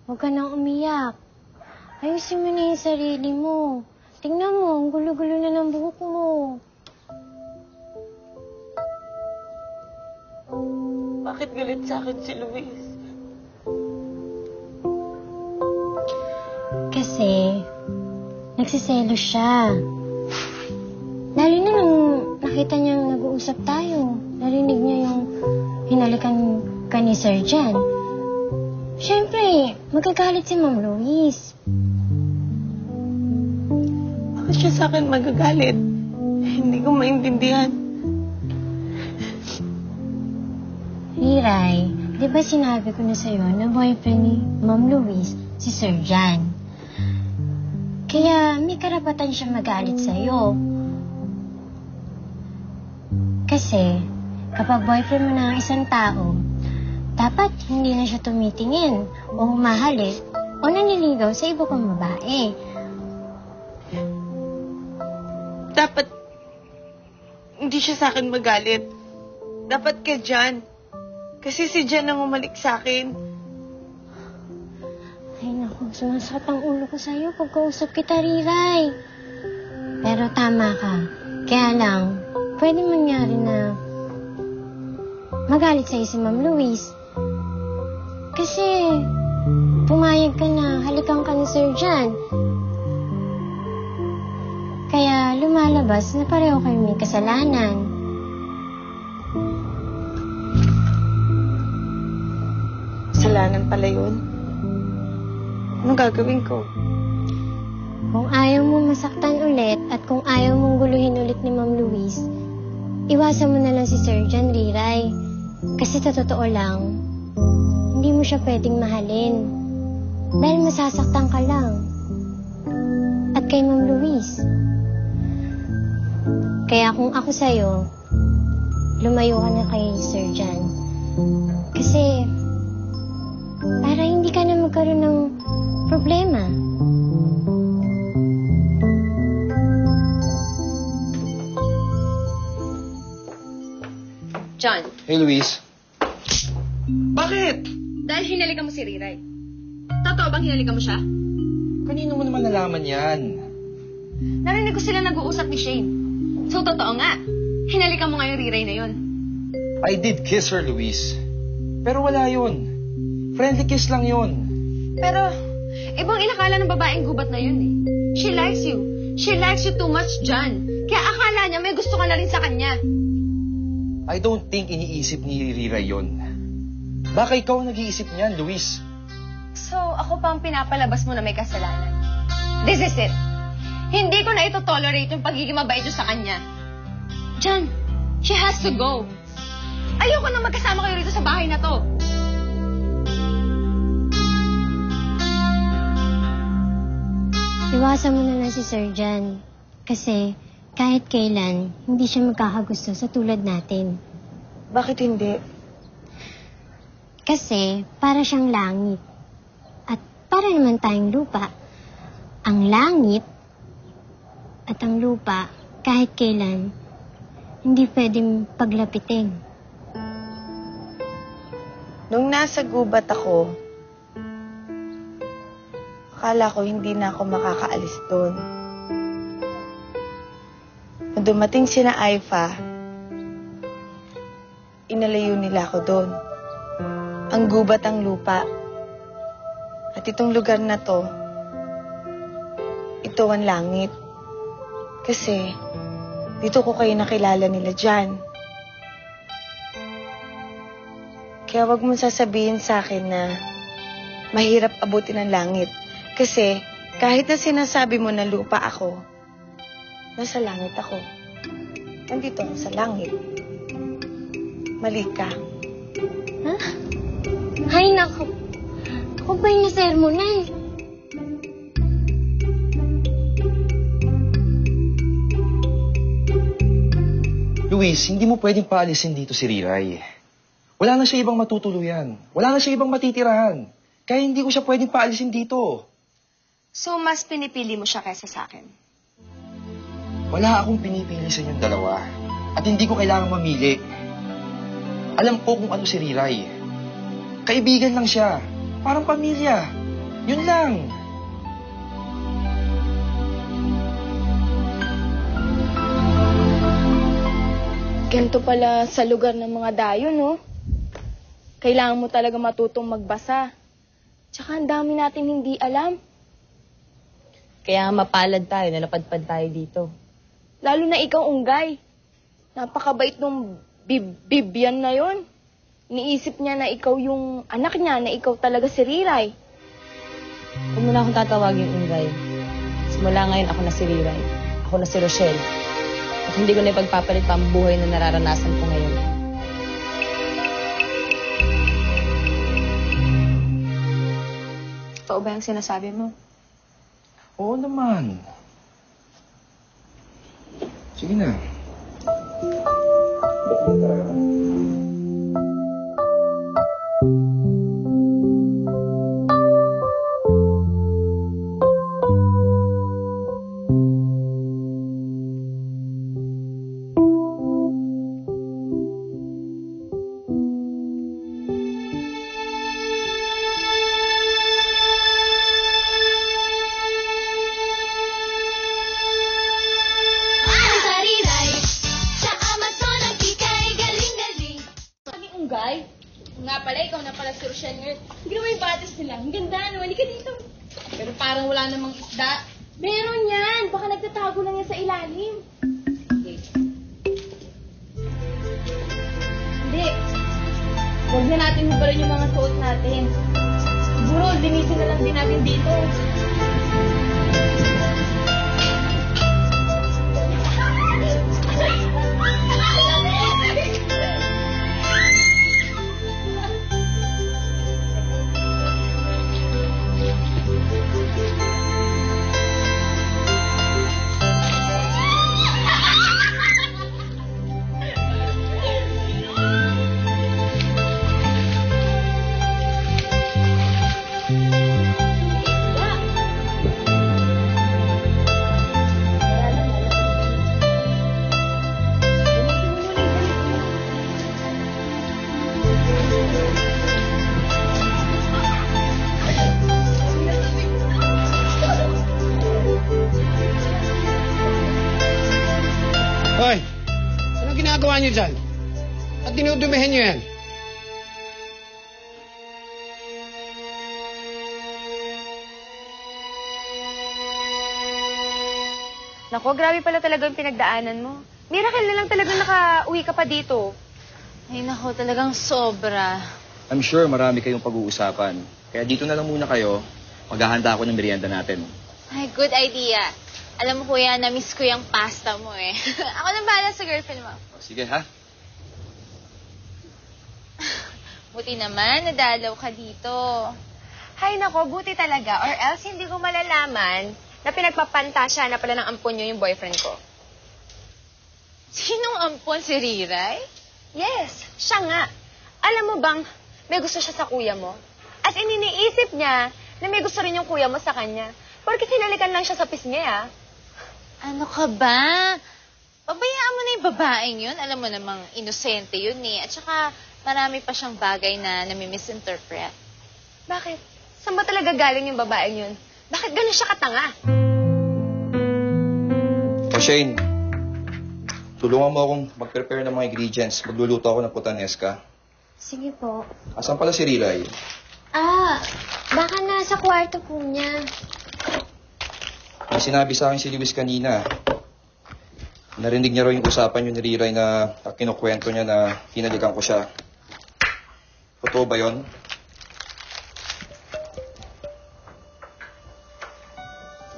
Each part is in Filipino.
Huwag ka nang umiyak. Ayusin mo na yung sarili mo. Tingnan mo, ang gulo-gulo na ng buhok mo. Bakit galit sa akin si Luis? Kasi, nagsiselo siya. Lalo na nung nakita niyang nag-uusap tayo. Narinig niya yung hinalikan ka ni Sir Jan. Siyempre, magagalit si Ma'am Lois. Bakit siya sa akin magagalit? Hindi ko maintindihan. Riray, di ba sinabi ko na sa'yo na boyfriend ni Ma'am Lois si Sir Jan? Kaya may karapatan siya magalit sa'yo. Kasi, kapag boyfriend mo na ang isang tao, dapat hindi na siya tumitingin o humahalik o naniligaw sa iba pang babae. Dapat hindi siya sa akin magalit. Dapat kay Jan. Kasi si Jan ang umalik sa akin. Ay naku, sumasakit ang ulo ko sa'yo pagkausap kita, Riray. Pero tama ka. Kaya lang, pwede mangyari na magalit sa'yo si Ma'am Lois. Kasi, pumayag ka na, halikan ka ni Sir Jan. Kaya lumalabas na pareho kayo may kasalanan. Kasalanan pala yun. Anong gagawin ko? Kung ayaw mo masaktan ulit at kung ayaw mong guluhin ulit ni Ma'am Lois, iwasan mo na lang si Sir Jan, Riray. Kasi sa totoo lang, hindi mo siya pwedeng mahalin. Dahil masasaktan ka lang. At kay Ma'am Lois. Kaya kung ako sa'yo, lumayo ka na kay Sir Jan. Kasi, para hindi ka na magkaroon ng problema. John, Hey, Luis. Bakit? dahil hinalikan mo si Riray. Totoo bang hinalikan mo siya? Kanino mo naman nalaman yan? Narinig ko sila nag-uusap ni Shane. So, totoo nga. Hinalikan mo nga yung Riray na yun. I did kiss her, Luis. Pero wala yun. Friendly kiss lang yun. Pero, ibang inakala ng babaeng gubat na yun eh. She likes you. She likes you too much, John. Kaya akala niya may gusto ka na rin sa kanya. I don't think iniisip ni Rira yun. Baka ikaw ang nag-iisip niyan, Luis. So, ako pa ang pinapalabas mo na may kasalanan. This is it. Hindi ko na ito tolerate yung pagiging mabait nyo sa kanya. John, she has to go. Ayoko na magkasama kayo rito sa bahay na to. Iwasan mo na lang si Sir Jan. Kasi kahit kailan, hindi siya magkakagusto sa tulad natin. Bakit hindi? Kasi para siyang langit. At para naman tayong lupa. Ang langit at ang lupa, kahit kailan, hindi pwedeng paglapitin. Nung nasa gubat ako, akala ko hindi na ako makakaalis doon. Nung dumating sina Aifa, inalayo nila ako doon. Ang gubat ang lupa. At itong lugar na to, ito ang langit. Kasi, dito ko kayo nakilala nila dyan. Kaya wag mong sasabihin sa akin na mahirap abutin ang langit. Kasi, kahit na sinasabi mo na lupa ako, nasa langit ako. Nandito ako sa langit. Mali ka. Ha? Ay, naku. Ako ba yung nasermonan? Luis, hindi mo pwedeng paalisin dito si Riray. Wala na siya ibang matutuluyan. Wala na siya ibang matitirahan. Kaya hindi ko siya pwedeng paalisin dito. So, mas pinipili mo siya kaysa sa akin? Wala akong pinipili sa inyong dalawa. At hindi ko kailangang mamili. Alam ko kung ano si Riray. Kaibigan lang siya. Parang pamilya. Yun lang. Ganito pala sa lugar ng mga dayo, no? Kailangan mo talaga matutong magbasa. Tsaka ang dami natin hindi alam. Kaya mapalad tayo, nalapadpad tayo dito. Lalo na ikaw, Unggay. Napakabait nung Bibian na yon. Niisip niya na ikaw yung anak niya, na ikaw talaga si Riray. Huwag mo na akong tatawagin, Unggay. Simula ngayon, ako na si Riray. Ako na si Rochelle. At hindi ko na ipagpapalit pa ang buhay na nararanasan ko ngayon. Totoo ba yung sinasabi mo? Oo naman. Sige na. Unggay? Nga pala, ikaw na pala si Rochelle ngayon. Ginawa yung batis nila. Ang ganda, no? Halika dito. Pero parang wala namang isda. Meron yan. Baka nagtatago lang yan sa ilalim. Hindi. Huwag na natin hubaran yung mga suot natin. Siguro, linisin na lang din natin dito. Hoy! Anong ginagawa niyo dyan? At dinudumihin niyo yan? Nako, grabe pala talaga yung pinagdaanan mo. Miracle na lang talagang nakauwi ka pa dito. Ay nako, talagang sobra. I'm sure marami kayong pag-uusapan. Kaya dito na lang muna kayo. Maghahanda ako ng merienda natin. Ay, good idea. Alam mo kuya, na-miss ko yung pasta mo eh. Ako nang bahala sa girlfriend mo. O, sige ha? Buti naman, nadalaw ka dito. Hay nako, buti talaga. Or else hindi ko malalaman na pinagpapantasya na pala ng ampon nyo yung boyfriend ko. Sinong ampon, si Riray? Yes, siya nga. Alam mo bang may gusto siya sa kuya mo? At iniisip niya na may gusto rin yung kuya mo sa kanya. Porque hinalikan lang siya sa pisngi, ah. Ano ka ba? Pabayaan mo na yung babaeng yun. Alam mo namang inosente yun eh. At saka marami pa siyang bagay na nami-misinterpret. Bakit? Saan ba talaga galing yung babaeng yun? Bakit ganun siya katanga? O Shane, tulungan mo akong mag-prepare ng mga ingredients. Magluluto ako ng putanesca. Sige po. Asan pala si Riray? Baka nasa kwarto po niya. May sinabi sa akin si Luis kanina. Narinig niya raw yung usapan yun ni Riray na kinukwento niya na hinalikan ko siya. Totoo ba yun?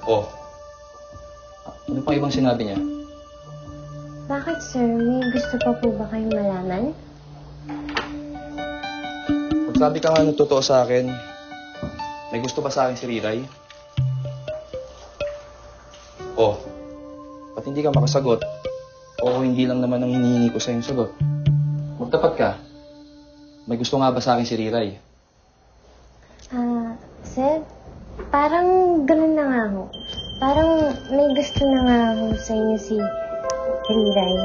Oh. Ano pa ibang sinabi niya? Bakit, sir? May gusto pa po ba kayong malaman? Magsabi ka nga ng totoo sa akin. May gusto ba sa akin si Riray? Oh. Ba't hindi ka makasagot? O hindi lang naman ang hinihingi ko sa yung sagot? Magtapat ka. May gusto nga ba sa akin si Riray? Sir, parang ganun na nga ho. Parang may gusto na nga ho sa inyo si Riray.